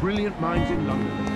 brilliant minds in London.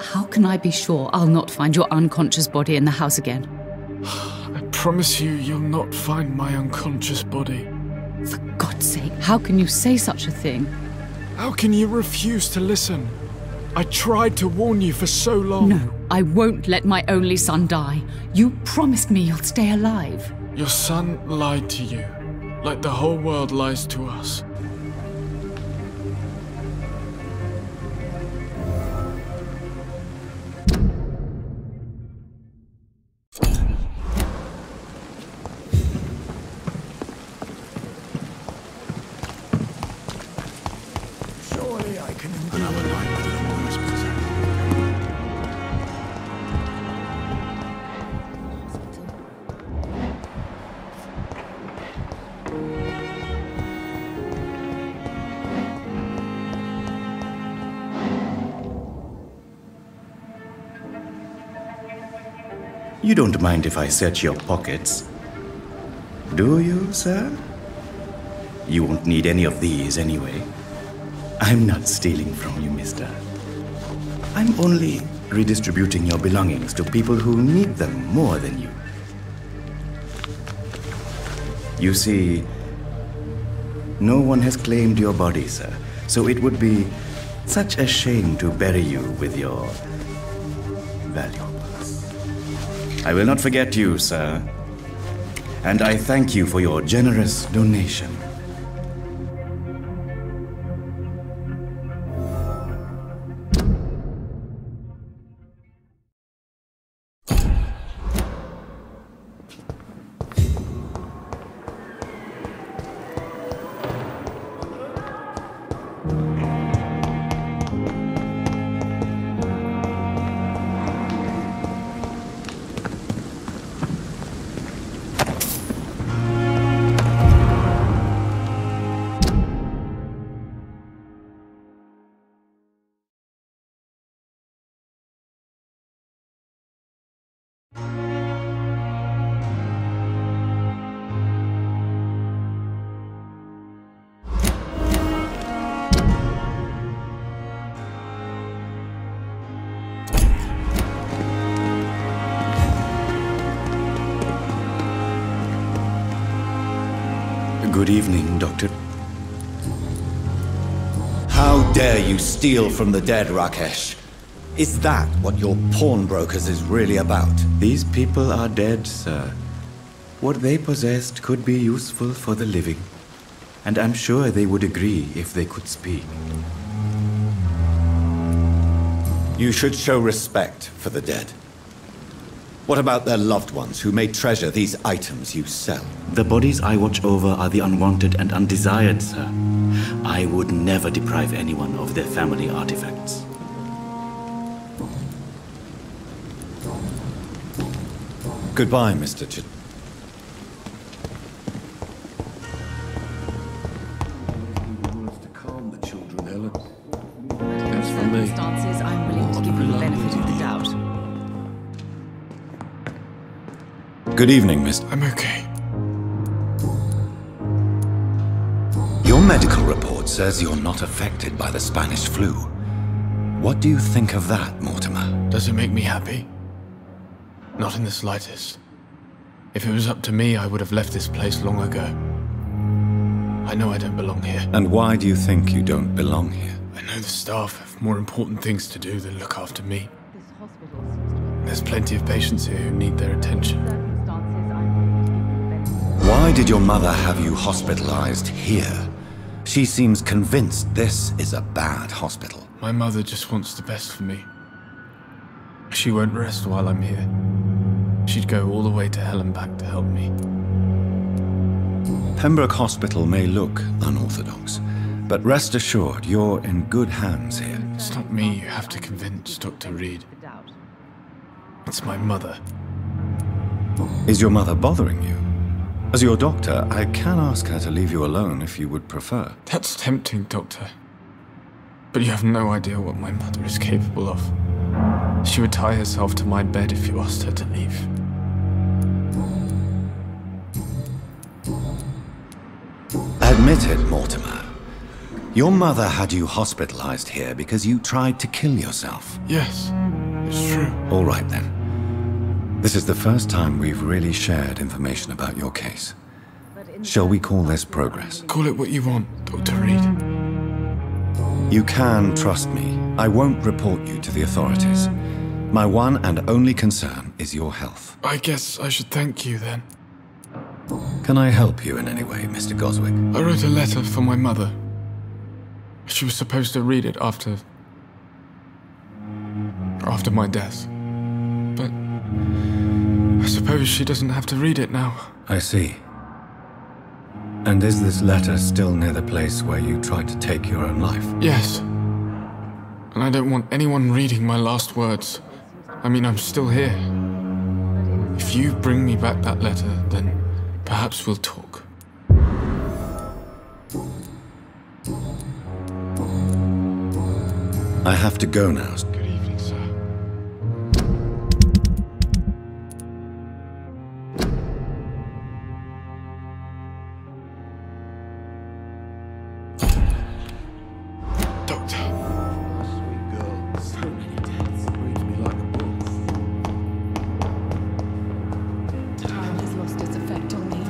How can I be sure I'll not find your unconscious body in the house again? I promise you, you'll not find my unconscious body. For God's sake, how can you say such a thing? How can you refuse to listen? I tried to warn you for so long. No, I won't let my only son die. You promised me you'll stay alive. Your son lied to you, like the whole world lies to us. You don't mind if I search your pockets, do you, sir? You won't need any of these anyway. I'm not stealing from you, mister. I'm only redistributing your belongings to people who need them more than you. You see, no one has claimed your body, sir, so it would be such a shame to bury you with your valuables. I will not forget you, sir, and I thank you for your generous donation. Good evening, Doctor. How dare you steal from the dead, Rakesh? Is that what your pawnbrokers is really about? These people are dead, sir. What they possessed could be useful for the living, and I'm sure they would agree if they could speak. You should show respect for the dead. What about their loved ones who may treasure these items you sell? The bodies I watch over are the unwanted and undesired, sir. I would never deprive anyone of their family artifacts. Goodbye, Mr. Ch... To calm the children, Ellen. That's for me. Circumstances, I'm willing to give you the benefit of the doubt. Good evening, Mr. I'm okay. Your medical report says you're not affected by the Spanish flu. What do you think of that, Mortimer? Does it make me happy? Not in the slightest. If it was up to me, I would have left this place long ago. I know I don't belong here. And why do you think you don't belong here? I know the staff have more important things to do than look after me. There's plenty of patients here who need their attention. Why Why did your mother have you hospitalized here? She seems convinced this is a bad hospital. My mother just wants the best for me. She won't rest while I'm here. She'd go all the way to hell and back to help me. Pembroke Hospital may look unorthodox, but rest assured you're in good hands here. It's not me you have to convince, Dr. Reed. It's my mother. Is your mother bothering you? As your doctor, I can ask her to leave you alone if you would prefer. That's tempting, Doctor. But you have no idea what my mother is capable of. She would tie herself to my bed if you asked her to leave. Admit it, Mortimer. Your mother had you hospitalized here because you tried to kill yourself. Yes, it's true. All right then. This is the first time we've really shared information about your case. Shall we call this progress? Call it what you want, Dr. Reed. You can trust me. I won't report you to the authorities. My one and only concern is your health. I guess I should thank you then. Can I help you in any way, Mr. Goswick? I wrote a letter for my mother. She was supposed to read it after my death. But I suppose she doesn't have to read it now. I see. And is this letter still near the place where you tried to take your own life? Yes. And I don't want anyone reading my last words. I mean, I'm still here. If you bring me back that letter, then perhaps we'll talk. I have to go now. Good evening, sir. Doctor. Sweet girl. So many deaths. Reads me like a book. Time has lost its effect on me,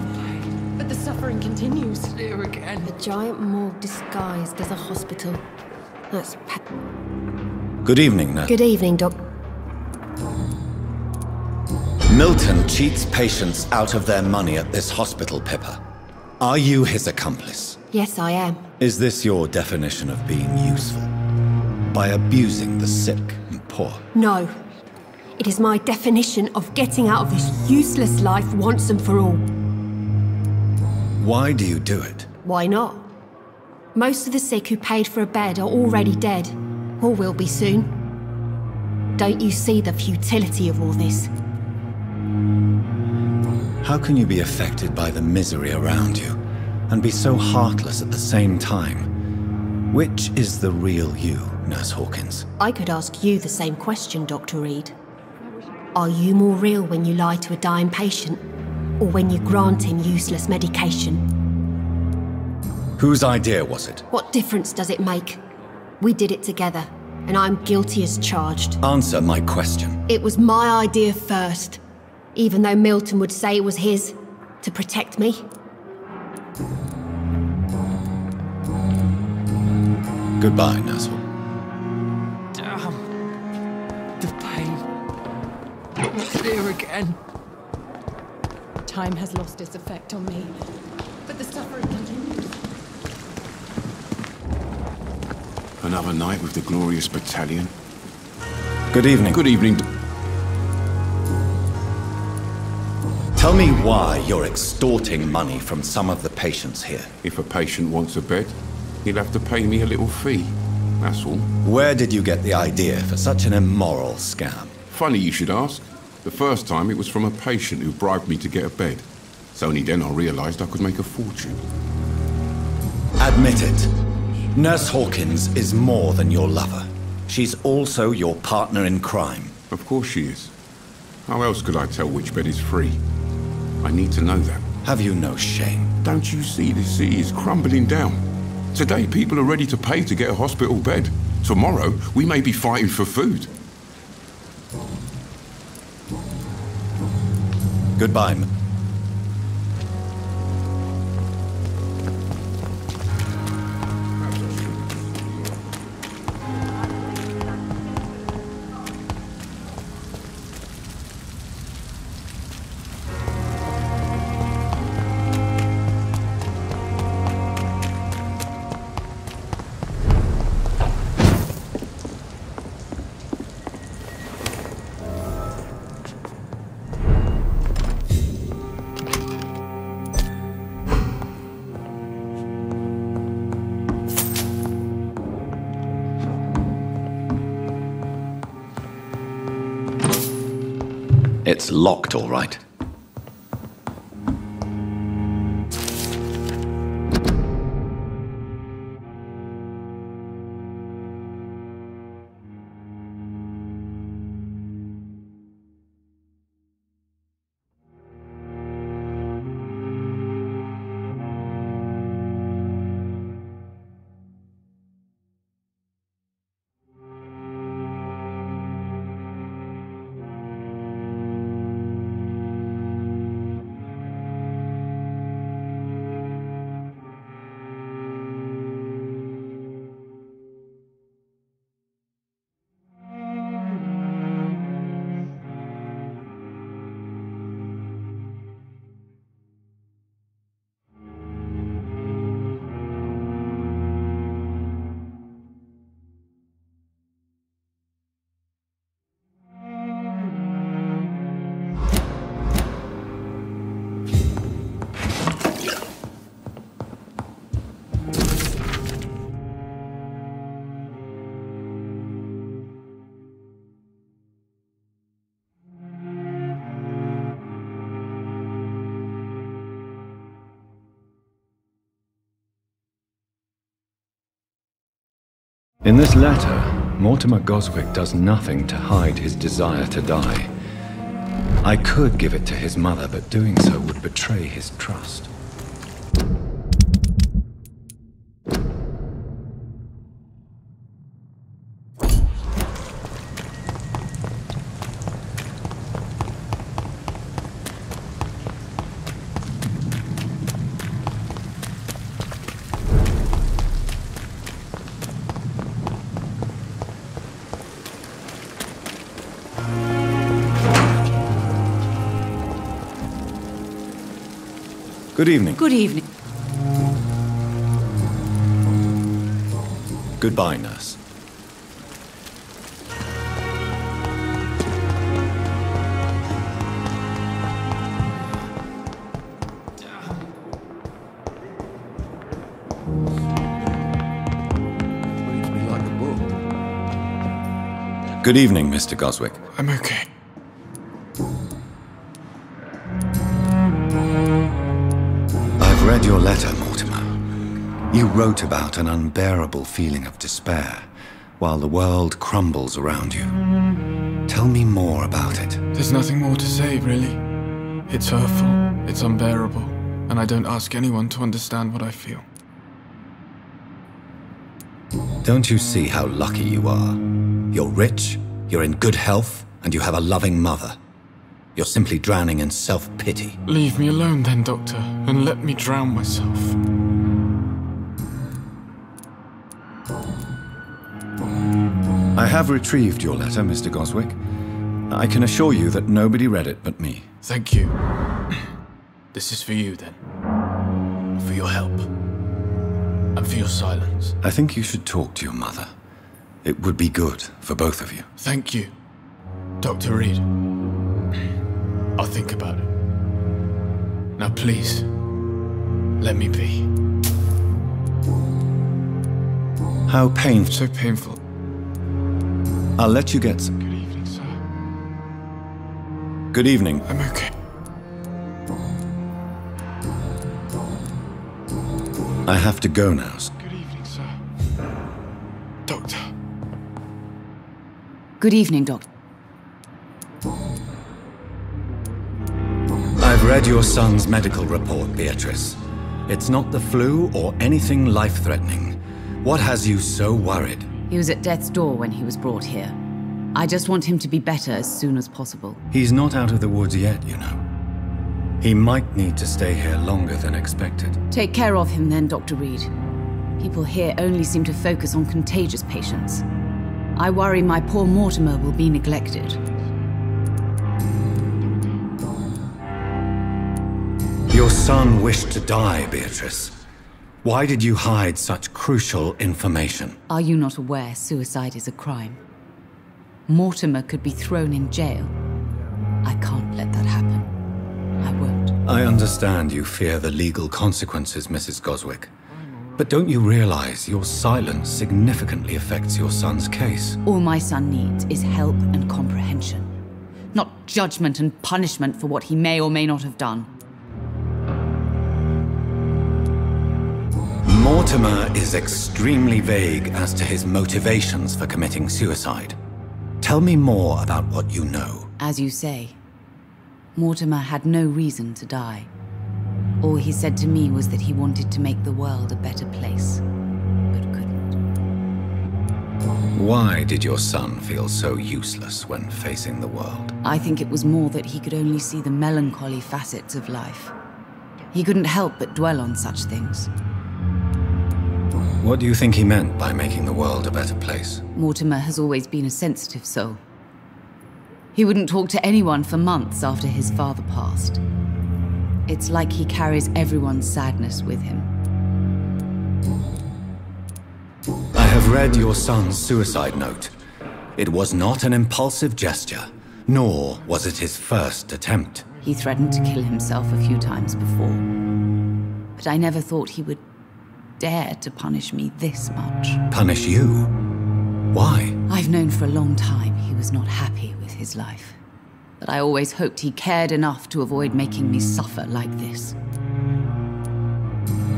but the suffering continues. Here again. A giant morgue disguised as a hospital. That's Good evening, Nurse. Good evening, Doc. Milton cheats patients out of their money at this hospital, Pippa. Are you his accomplice? Yes, I am. Is this your definition of being useful? By abusing the sick and poor? No. It is my definition of getting out of this useless life once and for all. Why do you do it? Why not? Most of the sick who paid for a bed are already dead, or will be soon. Don't you see the futility of all this? How can you be affected by the misery around you, and be so heartless at the same time? Which is the real you, Nurse Hawkins? I could ask you the same question, Dr. Reed. Are you more real when you lie to a dying patient, or when you grant him useless medication? Whose idea was it? What difference does it make? We did it together, and I'm guilty as charged. Answer my question. It was my idea first, even though Milton would say it was his, to protect me. Goodbye, Nurse. Damn. The pain. It's here again. Time has lost its effect on me, but the suffering continues. Another night with the glorious battalion. Good evening. Good evening. Tell me why you're extorting money from some of the patients here. If a patient wants a bed, he'll have to pay me a little fee. That's all. Where did you get the idea for such an immoral scam? Funny you should ask. The first time it was from a patient who bribed me to get a bed. It's only then I realized I could make a fortune. Admit it. Nurse Hawkins is more than your lover. She's also your partner in crime. Of course she is. How else could I tell which bed is free? I need to know that. Have you no shame? Don't you see this city is crumbling down? Today people are ready to pay to get a hospital bed. Tomorrow we may be fighting for food. Goodbye. It's locked, all right. In this letter, Mortimer Goswick does nothing to hide his desire to die. I could give it to his mother, but doing so would betray his trust. Good evening. Good evening. Goodbye, nurse. Reads me like a book. Good evening, Mr. Goswick. I'm okay. I've read your letter, Mortimer. You wrote about an unbearable feeling of despair while the world crumbles around you. Tell me more about it. There's nothing more to say, really. It's hurtful, it's unbearable, and I don't ask anyone to understand what I feel. Don't you see how lucky you are? You're rich, you're in good health, and you have a loving mother. You're simply drowning in self-pity. Leave me alone then, Doctor, and let me drown myself. I have retrieved your letter, Mr. Goswick. I can assure you that nobody read it but me. Thank you. This is for you, then. For your help. And for your silence. I think you should talk to your mother. It would be good for both of you. Thank you, Dr. Reed. I'll think about it. Now please, let me be. How painful. So painful. I'll let you get some. Good evening, sir. Good evening. I'm okay. I have to go now. Good evening, sir. Doctor. Good evening, Doctor. I've read your son's medical report, Beatrice. It's not the flu or anything life-threatening. What has you so worried? He was at death's door when he was brought here. I just want him to be better as soon as possible. He's not out of the woods yet, you know. He might need to stay here longer than expected. Take care of him then, Dr. Reed. People here only seem to focus on contagious patients. I worry my poor Mortimer will be neglected. Your son wished to die, Beatrice. Why did you hide such crucial information? Are you not aware suicide is a crime? Mortimer could be thrown in jail. I can't let that happen. I won't. I understand you fear the legal consequences, Mrs. Goswick. But don't you realize your silence significantly affects your son's case? All my son needs is help and comprehension. not judgment and punishment for what he may or may not have done. Mortimer is extremely vague as to his motivations for committing suicide. Tell me more about what you know. As you say, Mortimer had no reason to die. All he said to me was that he wanted to make the world a better place, but couldn't. Why did your son feel so useless when facing the world? I think it was more that he could only see the melancholy facets of life. He couldn't help but dwell on such things. What do you think he meant by making the world a better place? Mortimer has always been a sensitive soul. He wouldn't talk to anyone for months after his father passed. It's like he carries everyone's sadness with him. I have read your son's suicide note. It was not an impulsive gesture, nor was it his first attempt. He threatened to kill himself a few times before. But I never thought he would dare to punish me this much. Punish you? Why? I've known for a long time he was not happy with his life. But I always hoped he cared enough to avoid making me suffer like this.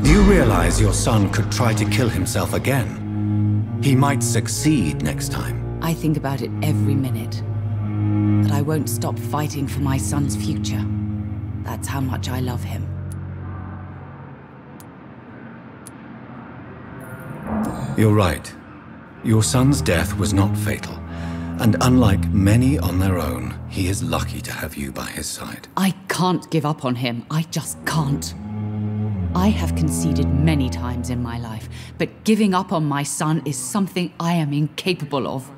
You realize your son could try to kill himself again? He might succeed next time. I think about it every minute. But I won't stop fighting for my son's future. That's how much I love him. You're right. Your son's death was not fatal. And unlike many on their own, he is lucky to have you by his side. I can't give up on him. I just can't. I have conceded many times in my life, but giving up on my son is something I am incapable of.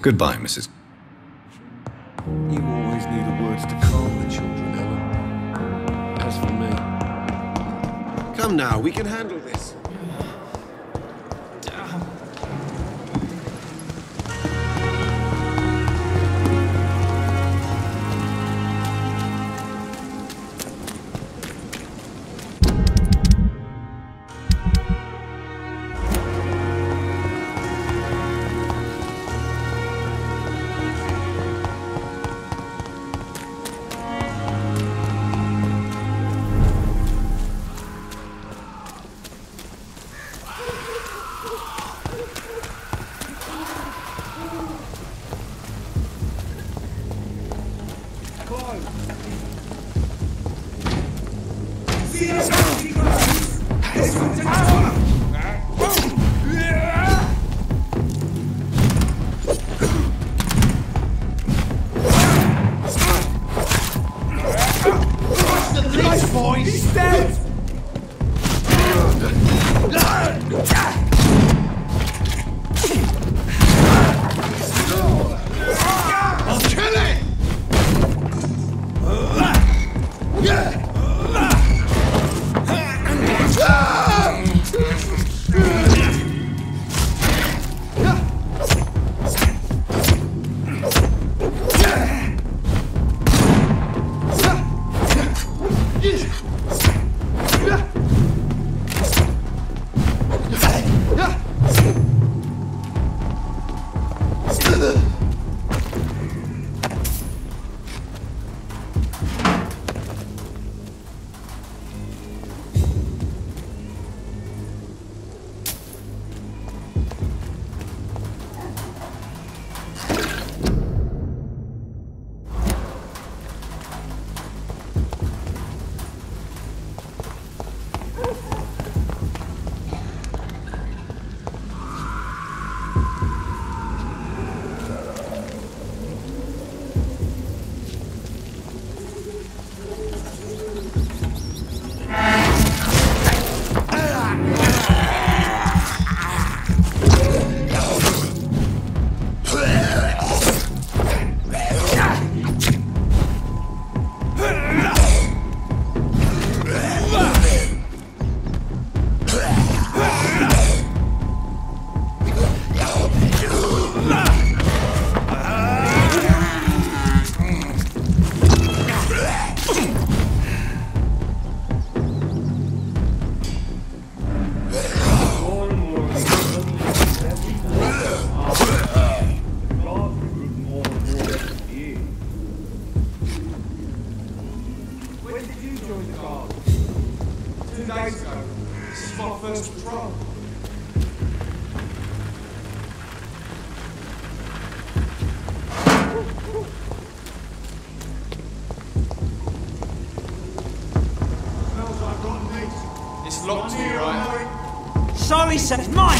Goodbye, Mrs. You always need the words to calm the children, Ellen. As for me... Come now, we can handle this. he said, mine!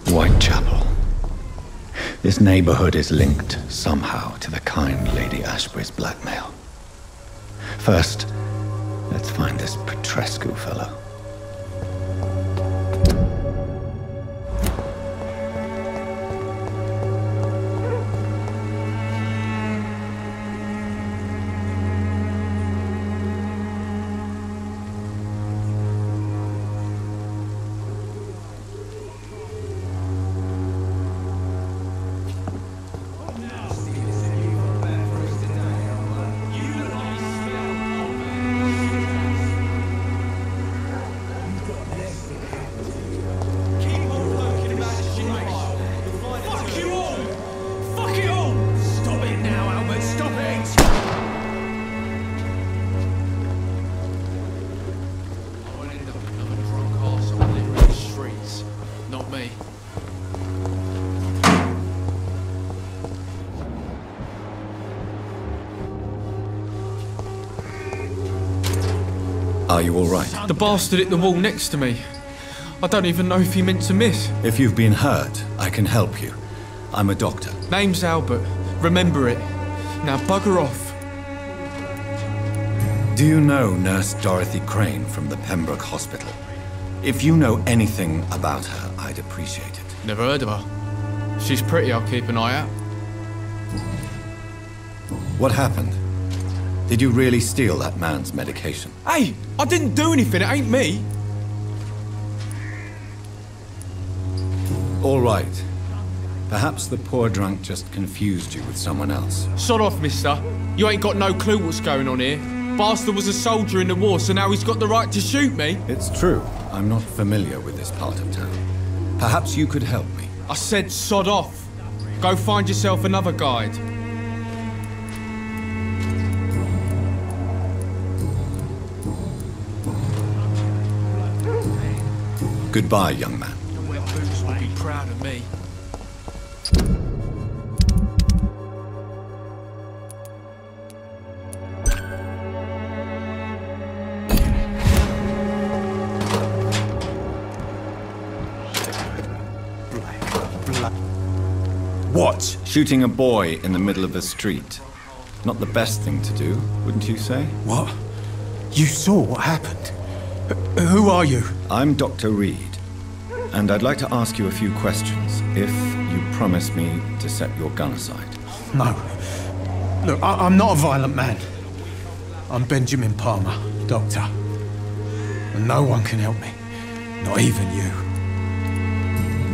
Whitechapel. This neighborhood is linked somehow to the kind Lady Ashbury's blackmail. First, let's find this Petrescu fellow. Are you all right? The bastard hit the wall next to me. I don't even know if he meant to miss. If you've been hurt, I can help you. I'm a doctor. Name's Albert. Remember it. Now bugger off. Do you know Nurse Dorothy Crane from the Pembroke Hospital? If you know anything about her, I'd appreciate it. Never heard of her. She's pretty, I'll keep an eye out. What happened? Did you really steal that man's medication? Hey, I didn't do anything, it ain't me. All right. Perhaps the poor drunk just confused you with someone else. Sod off, mister. You ain't got no clue what's going on here. Bastard was a soldier in the war, so now he's got the right to shoot me. It's true. I'm not familiar with this part of town. Perhaps you could help me. I said sod off. Go find yourself another guide. Goodbye, young man. Your wet boots will be proud of me. What? Shooting a boy in the middle of the street. Not the best thing to do, wouldn't you say? What? You saw what happened? Who are you? I'm Dr. Reed, and I'd like to ask you a few questions, if you promise me to set your gun aside. No. Look, I'm not a violent man. I'm Benjamin Palmer, doctor. And no one can help me. Not even you.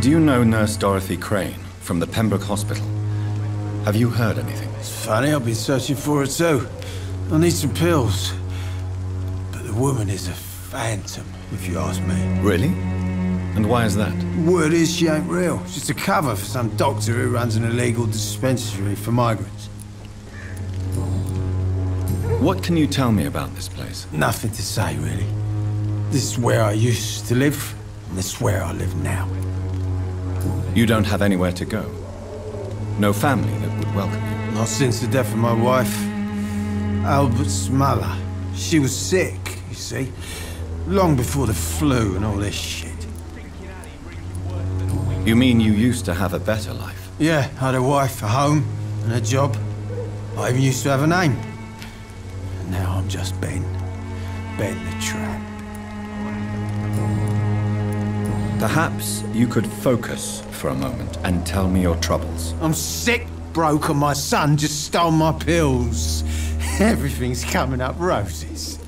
Do you know Nurse Dorothy Crane from the Pembroke Hospital? Have you heard anything? It's funny, I've been searching for her too. I need some pills. But the woman is a phantom, if you ask me. Really? And why is that? Word is she ain't real. She's a cover for some doctor who runs an illegal dispensary for migrants. What can you tell me about this place? Nothing to say, really. This is where I used to live, and this is where I live now. You don't have anywhere to go? No family that would welcome you? Not since the death of my wife, Albert's mother. She was sick, you see. Long before the flu and all this shit. You mean you used to have a better life? Yeah, I had a wife, a home, and a job. I even used to have a name. And now I'm just Ben. Ben the Tramp. Perhaps you could focus for a moment and tell me your troubles. I'm sick, broke, and my son just stole my pills. Everything's coming up roses.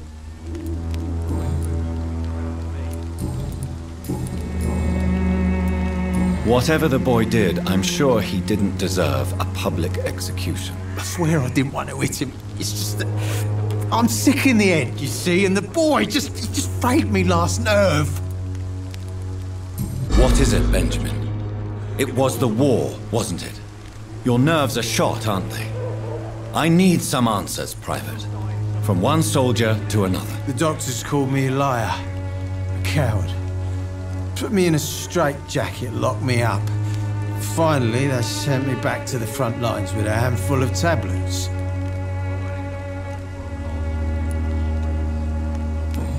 Whatever the boy did, I'm sure he didn't deserve a public execution. I swear I didn't want to hit him. It's just that I'm sick in the head, you see, and the boy just frayed me last nerve. What is it, Benjamin? It was the war, wasn't it? Your nerves are shot, aren't they? I need some answers, Private. From one soldier to another. The doctors called me a liar. A coward. Put me in a straitjacket, locked me up. Finally, they sent me back to the front lines with a handful of tablets.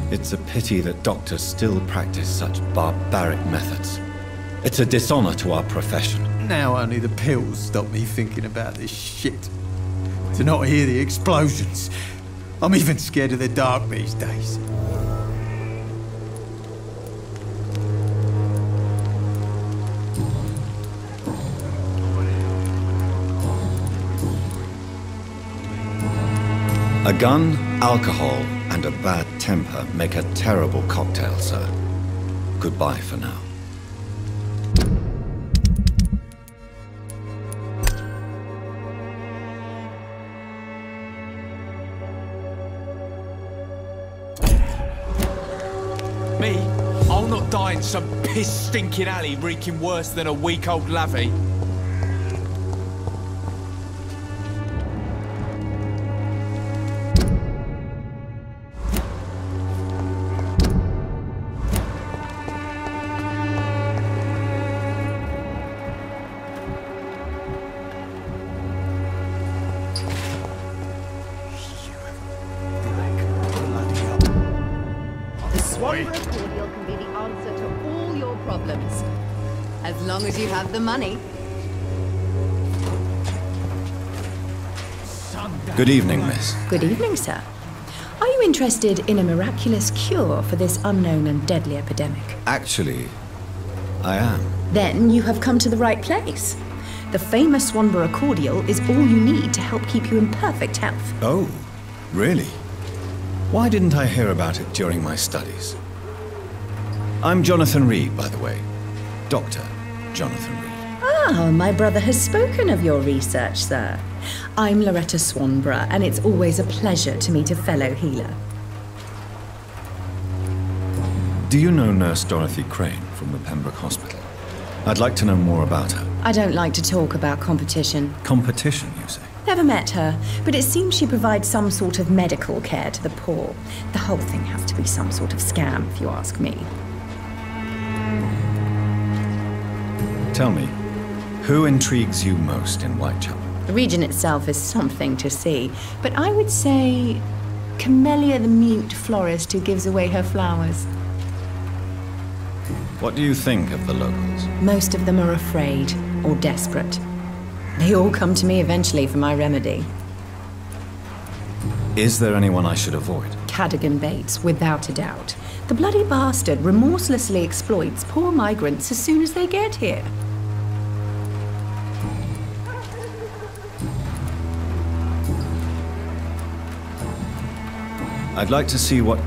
It's a pity that doctors still practice such barbaric methods. It's a dishonor to our profession. Now only the pills stop me thinking about this shit. To not hear the explosions. I'm even scared of the dark these days. A gun, alcohol, and a bad temper make a terrible cocktail, sir. Goodbye for now. Me? I'll not die in some piss-stinking alley reeking worse than a week-old lavvy. As long as you have the money. Good evening, miss. Good evening, sir. Are you interested in a miraculous cure for this unknown and deadly epidemic? Actually, I am. Then you have come to the right place. The famous Swanborough cordial is all you need to help keep you in perfect health. Oh, really? Why didn't I hear about it during my studies? I'm Jonathan Reed, by the way. Dr. Jonathan Reed. Ah, my brother has spoken of your research, sir. I'm Loretta Swanborough, and it's always a pleasure to meet a fellow healer. Do you know Nurse Dorothy Crane from the Pembroke Hospital? I'd like to know more about her. I don't like to talk about competition. Competition, you say? Never met her, but it seems she provides some sort of medical care to the poor. The whole thing has to be some sort of scam, if you ask me. Tell me, who intrigues you most in Whitechapel? The region itself is something to see, but I would say Camellia the mute florist who gives away her flowers. What do you think of the locals? Most of them are afraid or desperate. They all come to me eventually for my remedy. Is there anyone I should avoid? Cadogan Bates, without a doubt. The bloody bastard remorselessly exploits poor migrants as soon as they get here. I'd like to see what...